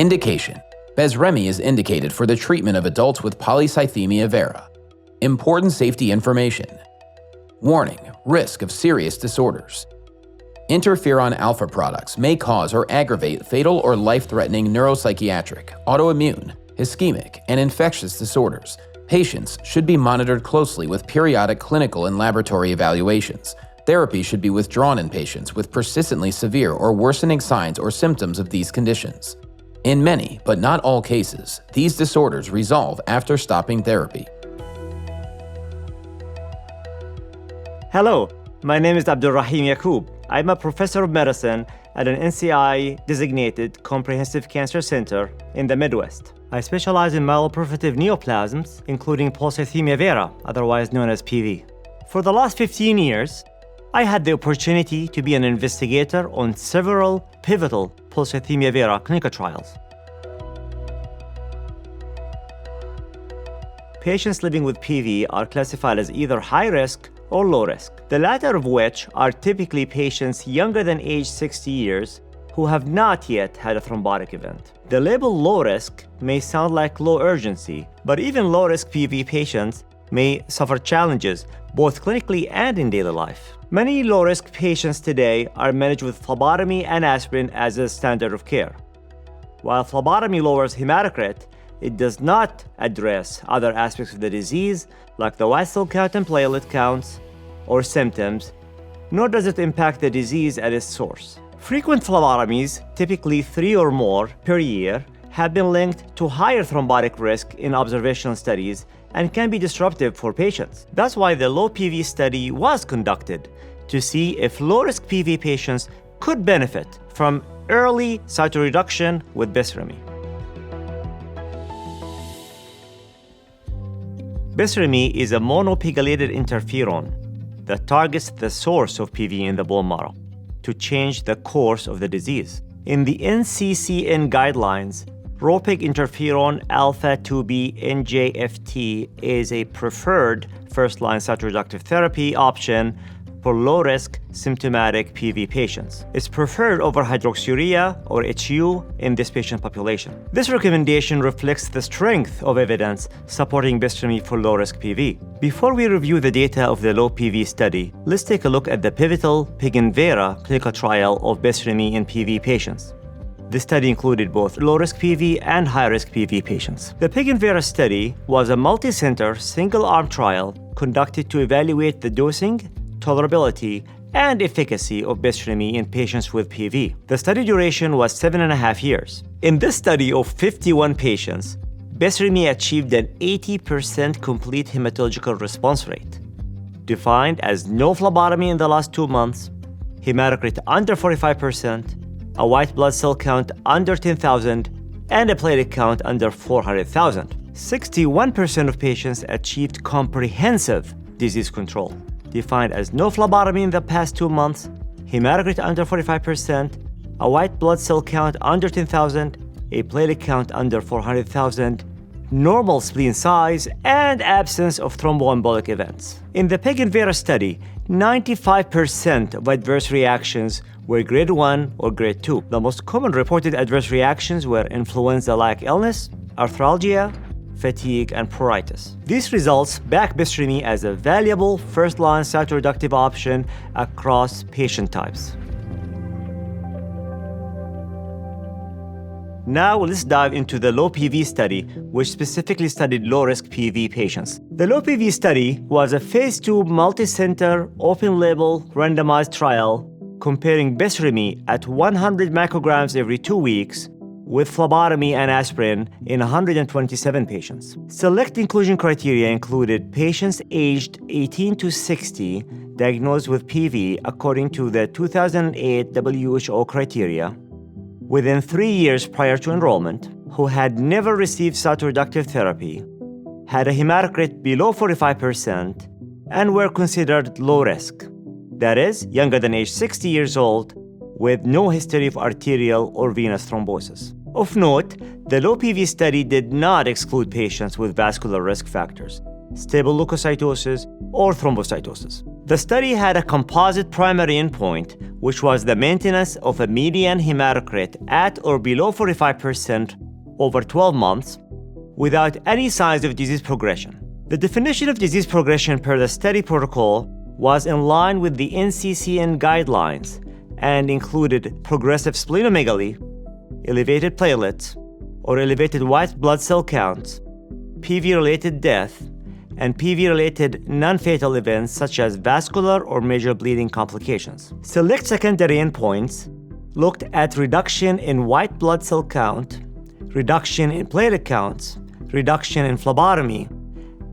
Indication: BESREMi is indicated for the treatment of adults with polycythemia vera. Important safety information. Warning: risk of serious disorders. Interferon alpha products may cause or aggravate fatal or life-threatening neuropsychiatric, autoimmune, ischemic, and infectious disorders. Patients should be monitored closely with periodic clinical and laboratory evaluations. Therapy should be withdrawn in patients with persistently severe or worsening signs or symptoms of these conditions. In many, but not all cases, these disorders resolve after stopping therapy. Hello, my name is Abdulraheem Yacoub. I'm a professor of medicine at an NCI-designated comprehensive cancer center in the Midwest. I specialize in myeloproliferative neoplasms, including polycythemia vera, otherwise known as PV. For the last 15 years, I had the opportunity to be an investigator on several pivotal polycythemia vera clinical trials. Patients living with PV are classified as either high risk or low risk, the latter of which are typically patients younger than age 60 years who have not yet had a thrombotic event. The label low risk may sound like low urgency, but even low risk PV patients may suffer challenges both clinically and in daily life. Many low risk patients today are managed with phlebotomy and aspirin as a standard of care. While phlebotomy lowers hematocrit, it does not address other aspects of the disease like the white cell count and platelet counts or symptoms, nor does it impact the disease at its source. Frequent phlebotomies, typically 3 or more per year, have been linked to higher thrombotic risk in observational studies and can be disruptive for patients. That's why the low PV study was conducted, to see if low-risk PV patients could benefit from early cytoreduction with BESREMi. BESREMi is a monopegylated interferon that targets the source of PV in the bone marrow to change the course of the disease. In the NCCN guidelines, ropeginterferon alpha 2b NJFT is a preferred first-line cytoreductive therapy option for low-risk symptomatic PV patients. It's preferred over hydroxyurea or HU in this patient population. This recommendation reflects the strength of evidence supporting BESREMi for low-risk PV. Before we review the data of the low PV study, let's take a look at the pivotal PEGIN-VERA clinical trial of BESREMi in PV patients. This study included both low-risk PV and high-risk PV patients. The PEGIN-VERA study was a multi-center, single-arm trial conducted to evaluate the dosing, tolerability, and efficacy of BESREMi in patients with PV. The study duration was 7.5 years. In this study of 51 patients, BESREMi achieved an 80% complete hematological response rate, defined as no phlebotomy in the last 2 months, hematocrit under 45%, a white blood cell count under 10,000, and a platelet count under 400,000. 61% of patients achieved comprehensive disease control, defined as no phlebotomy in the past 2 months, hematocrit under 45%, a white blood cell count under 10,000, a platelet count under 400,000, normal spleen size, and absence of thromboembolic events. In the PEGIN-VERA study, 95% of adverse reactions were grade 1 or grade 2. The most common reported adverse reactions were influenza-like illness, arthralgia, fatigue, and pruritus. These results back BESREMi as a valuable first-line cytoreductive option across patient types. Now let's dive into the low PV study, which specifically studied low-risk PV patients. The low PV study was a phase 2 multi-center, open-label, randomized trial comparing BESREMi at 100 micrograms every 2 weeks with phlebotomy and aspirin in 127 patients. Select inclusion criteria included patients aged 18 to 60 diagnosed with PV according to the 2008 WHO criteria, within 3 years prior to enrollment, who had never received cytoreductive therapy, had a hematocrit below 45%, and were considered low risk. That is, younger than age 60 years old, with no history of arterial or venous thrombosis. Of note, the low PV study did not exclude patients with vascular risk factors, stable leukocytosis, or thrombocytosis. The study had a composite primary endpoint which was the maintenance of a median hematocrit at or below 45% over 12 months without any signs of disease progression. The definition of disease progression per the study protocol was in line with the NCCN guidelines and included progressive splenomegaly, elevated platelets, or elevated white blood cell counts, PV-related death, and PV-related non-fatal events such as vascular or major bleeding complications. Select secondary endpoints looked at reduction in white blood cell count, reduction in platelet counts, reduction in phlebotomy,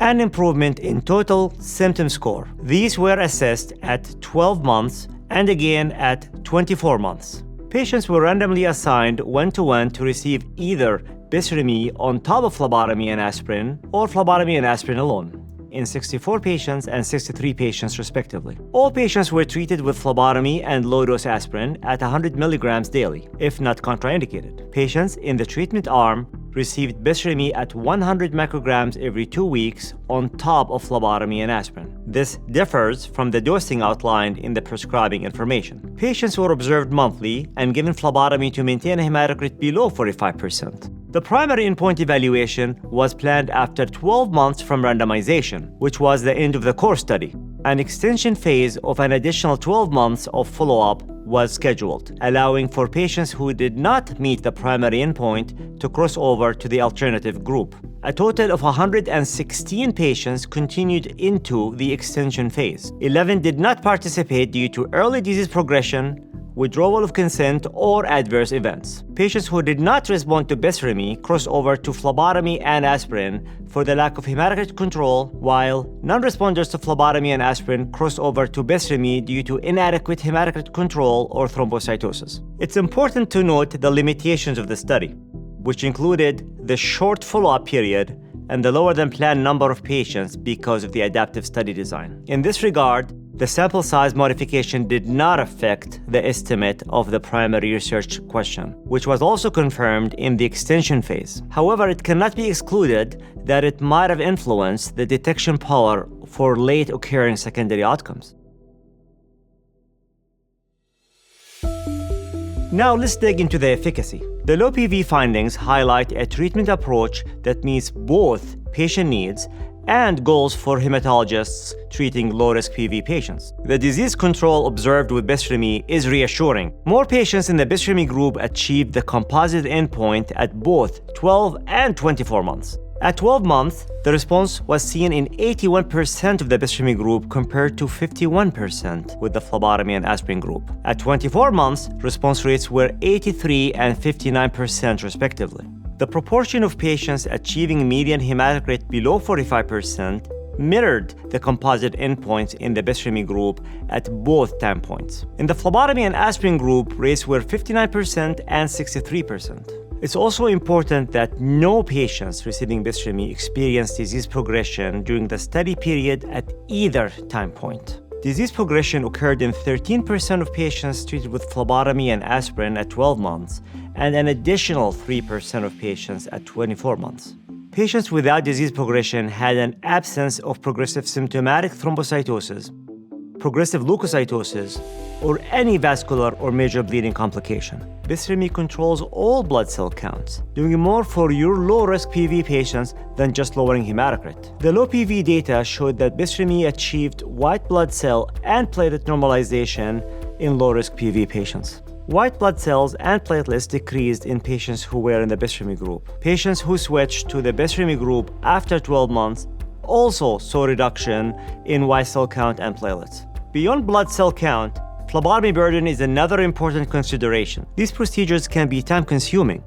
and improvement in total symptom score. These were assessed at 12 months and again at 24 months. Patients were randomly assigned one-to-one to receive either BESREMi on top of phlebotomy and aspirin or phlebotomy and aspirin alone in 64 patients and 63 patients respectively. All patients were treated with phlebotomy and low-dose aspirin at 100 milligrams daily, if not contraindicated. Patients in the treatment arm received BESREMi at 100 micrograms every 2 weeks on top of phlebotomy and aspirin. This differs from the dosing outlined in the prescribing information. Patients were observed monthly and given phlebotomy to maintain a hematocrit below 45%. The primary endpoint evaluation was planned after 12 months from randomization, which was the end of the core study. An extension phase of an additional 12 months of follow-up was scheduled, allowing for patients who did not meet the primary endpoint to cross over to the alternative group. A total of 116 patients continued into the extension phase. 11 did not participate due to early disease progression, withdrawal of consent, or adverse events. Patients who did not respond to BESREMi crossed over to phlebotomy and aspirin for the lack of hematocrit control, while non-responders to phlebotomy and aspirin crossed over to BESREMi due to inadequate hematocrit control or thrombocytosis. It's important to note the limitations of the study, which included the short follow-up period and the lower than planned number of patients because of the adaptive study design. In this regard, the sample size modification did not affect the estimate of the primary research question, which was also confirmed in the extension phase. However, it cannot be excluded that it might have influenced the detection power for late occurring secondary outcomes. Now let's dig into the efficacy. The low PV findings highlight a treatment approach that meets both patient needs and goals for hematologists treating low-risk PV patients. The disease control observed with BESREMi is reassuring. More patients in the BESREMi group achieved the composite endpoint at both 12 and 24 months. At 12 months, the response was seen in 81% of the BESREMi group compared to 51% with the phlebotomy and aspirin group. At 24 months, response rates were 83 and 59% respectively. The proportion of patients achieving median hematocrit below 45% mirrored the composite endpoints in the BESREMi group at both time points. In the phlebotomy and aspirin group, rates were 59% and 63%. It's also important that no patients receiving BESREMi experienced disease progression during the study period at either time point. Disease progression occurred in 13% of patients treated with phlebotomy and aspirin at 12 months, and an additional 3% of patients at 24 months. Patients without disease progression had an absence of progressive symptomatic thrombocytosis, progressive leukocytosis, or any vascular or major bleeding complication. BESREMi controls all blood cell counts, doing more for your low-risk PV patients than just lowering hematocrit. The low PV data showed that BESREMi achieved white blood cell and platelet normalization in low-risk PV patients. White blood cells and platelets decreased in patients who were in the BESREMi group. Patients who switched to the BESREMi group after 12 months also saw reduction in white cell count and platelets. Beyond blood cell count, phlebotomy burden is another important consideration. These procedures can be time-consuming.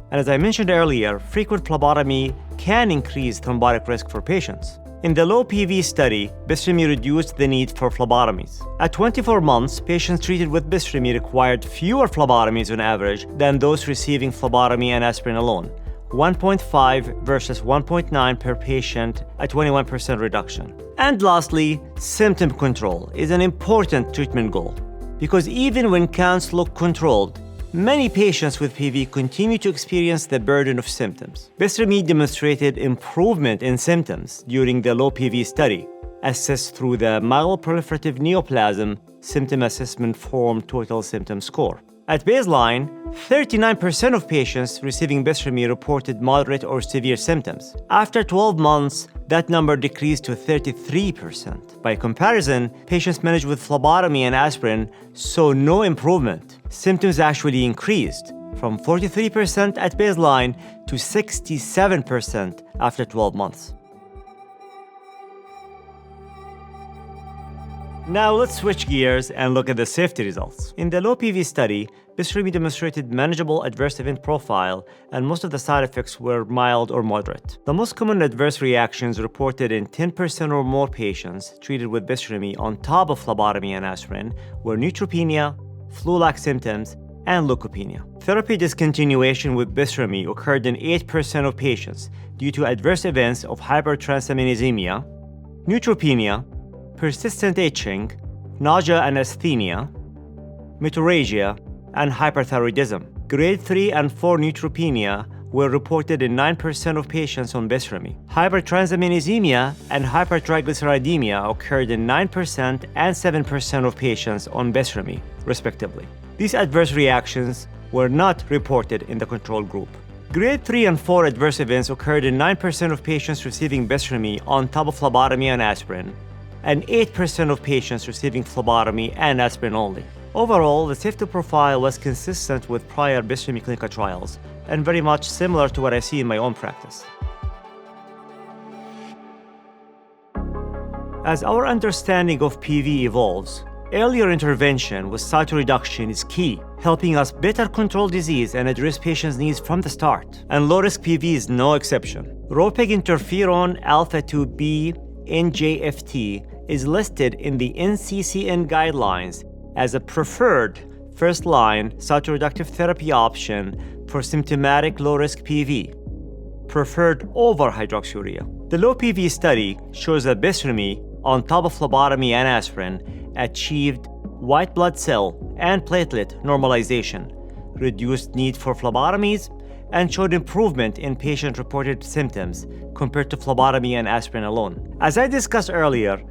And as I mentioned earlier, frequent phlebotomy can increase thrombotic risk for patients. In the low PV study, BESREMi reduced the need for phlebotomies. At 24 months, patients treated with BESREMi required fewer phlebotomies on average than those receiving phlebotomy and aspirin alone, 1.5 versus 1.9 per patient, a 21% reduction. And lastly, symptom control is an important treatment goal, because even when counts look controlled, many patients with PV continue to experience the burden of symptoms. BESREMi demonstrated improvement in symptoms during the low PV study, assessed through the myeloproliferative neoplasm symptom assessment form total symptom score. At baseline, 39% of patients receiving BESREMi reported moderate or severe symptoms. After 12 months, that number decreased to 33%. By comparison, patients managed with phlebotomy and aspirin saw no improvement. Symptoms actually increased from 43% at baseline to 67% after 12 months. Now let's switch gears and look at the safety results. In the low PV study, BESREMi demonstrated manageable adverse event profile, and most of the side effects were mild or moderate. The most common adverse reactions reported in 10% or more patients treated with BESREMi on top of phlebotomy and aspirin were neutropenia, flu-like symptoms, and leukopenia. Therapy discontinuation with BESREMi occurred in 8% of patients due to adverse events of hypertransaminasemia, neutropenia, persistent itching, nausea and asthenia, metorrhagia, and hyperthyroidism. Grade 3 and 4 neutropenia were reported in 9% of patients on BESREMi. Hypertransaminasemia and hypertriglyceridemia occurred in 9% and 7% of patients on BESREMi, respectively. These adverse reactions were not reported in the control group. Grade 3 and 4 adverse events occurred in 9% of patients receiving BESREMi on top of phlebotomy and aspirin, and 8% of patients receiving phlebotomy and aspirin only. Overall, the safety profile was consistent with prior BESREMi clinical trials and very much similar to what I see in my own practice. As our understanding of PV evolves, earlier intervention with cytoreduction is key, helping us better control disease and address patients' needs from the start. And low-risk PV is no exception. Ropeginterferon alpha-2b NJFT is listed in the NCCN guidelines as a preferred first-line cytoreductive therapy option for symptomatic low-risk PV, preferred over hydroxyurea. The low PV study shows that BESREMi on top of phlebotomy and aspirin achieved white blood cell and platelet normalization, reduced need for phlebotomies, and showed improvement in patient-reported symptoms compared to phlebotomy and aspirin alone. As I discussed earlier,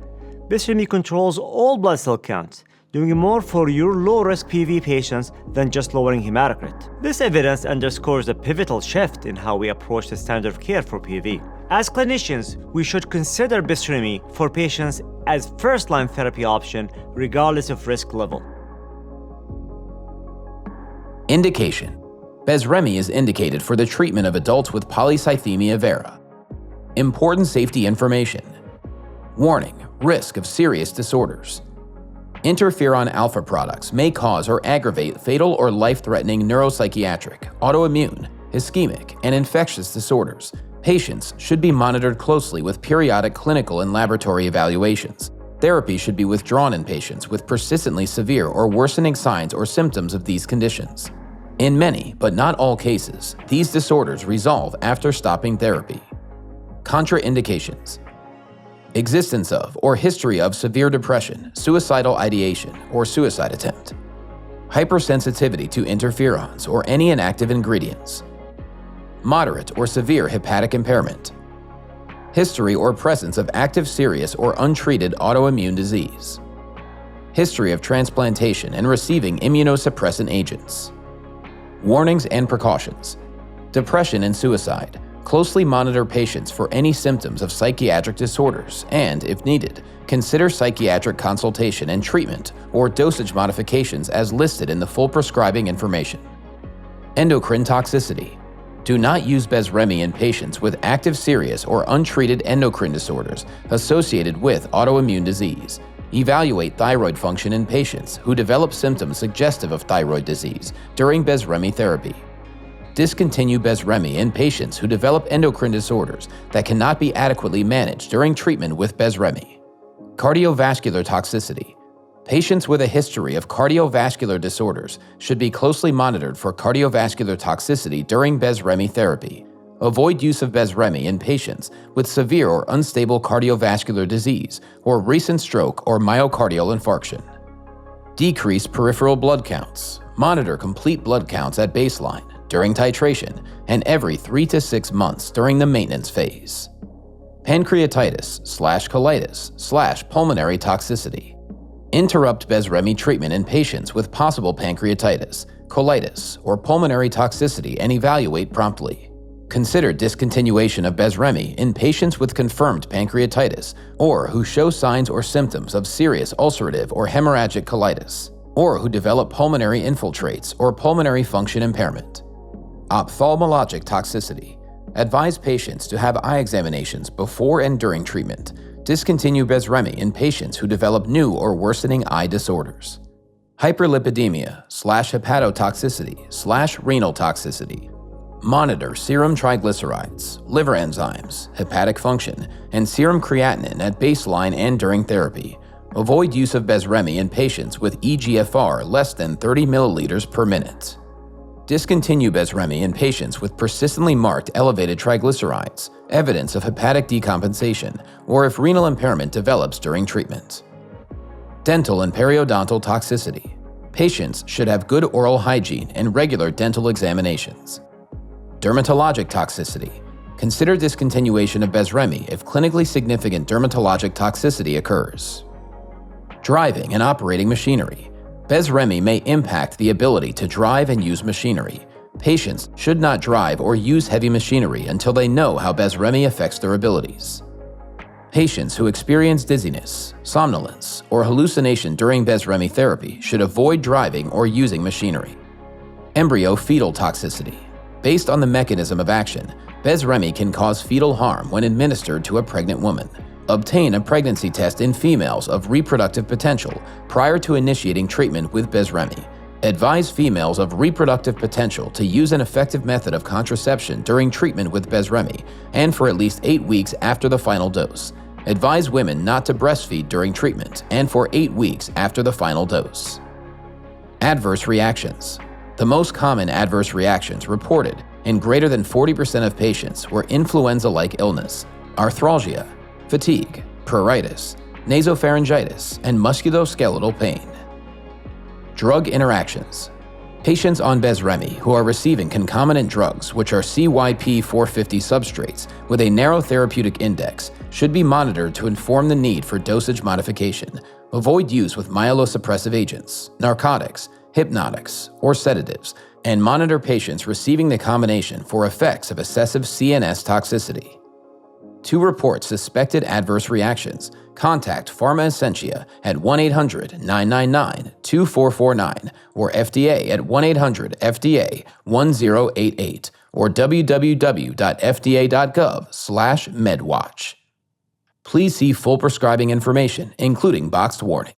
BESREMi controls all blood cell counts, doing more for your low-risk PV patients than just lowering hematocrit. This evidence underscores a pivotal shift in how we approach the standard of care for PV. As clinicians, we should consider BESREMi for patients as first-line therapy option regardless of risk level. Indication: BESREMi is indicated for the treatment of adults with polycythemia vera. Important safety information. Warning: risk of serious disorders. Interferon alpha products may cause or aggravate fatal or life-threatening neuropsychiatric, autoimmune, ischemic, and infectious disorders. Patients should be monitored closely with periodic clinical and laboratory evaluations. Therapy should be withdrawn in patients with persistently severe or worsening signs or symptoms of these conditions. In many, but not all cases, these disorders resolve after stopping therapy. Contraindications: existence of or history of severe depression, suicidal ideation, or suicide attempt. Hypersensitivity to interferons or any inactive ingredients. Moderate or severe hepatic impairment. History or presence of active serious or untreated autoimmune disease. History of transplantation and receiving immunosuppressant agents. Warnings and precautions. Depression and suicide. Closely monitor patients for any symptoms of psychiatric disorders and, if needed, consider psychiatric consultation and treatment or dosage modifications as listed in the full prescribing information. Endocrine toxicity. Do not use BESREMi in patients with active serious or untreated endocrine disorders associated with autoimmune disease. Evaluate thyroid function in patients who develop symptoms suggestive of thyroid disease during BESREMi therapy. Discontinue BESREMi in patients who develop endocrine disorders that cannot be adequately managed during treatment with BESREMi. Cardiovascular toxicity. Patients with a history of cardiovascular disorders should be closely monitored for cardiovascular toxicity during BESREMi therapy. Avoid use of BESREMi in patients with severe or unstable cardiovascular disease or recent stroke or myocardial infarction. Decrease peripheral blood counts. Monitor complete blood counts at baseline, during titration, and every 3 to 6 months during the maintenance phase. Pancreatitis/colitis/pulmonary toxicity. Interrupt BESREMi treatment in patients with possible pancreatitis, colitis, or pulmonary toxicity and evaluate promptly. Consider discontinuation of BESREMi in patients with confirmed pancreatitis or who show signs or symptoms of serious ulcerative or hemorrhagic colitis, or who develop pulmonary infiltrates or pulmonary function impairment. Ophthalmologic toxicity. Advise patients to have eye examinations before and during treatment. Discontinue BESREMi in patients who develop new or worsening eye disorders. Hyperlipidemia/hepatotoxicity/renal toxicity. Monitor serum triglycerides, liver enzymes, hepatic function, and serum creatinine at baseline and during therapy. Avoid use of BESREMi in patients with eGFR less than 30 milliliters per minute. Discontinue BESREMi in patients with persistently marked elevated triglycerides, evidence of hepatic decompensation, or if renal impairment develops during treatment. Dental and periodontal toxicity. Patients should have good oral hygiene and regular dental examinations. Dermatologic toxicity. Consider discontinuation of BESREMi if clinically significant dermatologic toxicity occurs. Driving and operating machinery. BESREMi may impact the ability to drive and use machinery. Patients should not drive or use heavy machinery until they know how BESREMi affects their abilities. Patients who experience dizziness, somnolence, or hallucination during BESREMi therapy should avoid driving or using machinery. Embryo-fetal toxicity. Based on the mechanism of action, BESREMi can cause fetal harm when administered to a pregnant woman. Obtain a pregnancy test in females of reproductive potential prior to initiating treatment with BESREMi. Advise females of reproductive potential to use an effective method of contraception during treatment with BESREMi and for at least 8 weeks after the final dose. Advise women not to breastfeed during treatment and for 8 weeks after the final dose. Adverse reactions. The most common adverse reactions reported in greater than 40% of patients were influenza-like illness, arthralgia, fatigue, pruritus, nasopharyngitis, and musculoskeletal pain. Drug interactions. Patients on BESREMi who are receiving concomitant drugs, which are CYP450 substrates with a narrow therapeutic index, should be monitored to inform the need for dosage modification. Avoid use with myelosuppressive agents, narcotics, hypnotics, or sedatives, and monitor patients receiving the combination for effects of excessive CNS toxicity. To report suspected adverse reactions, contact Pharma Essentia at 1-800-999-2449 or FDA at 1-800-FDA-1088 or www.fda.gov/medwatch. Please see full prescribing information, including boxed warning.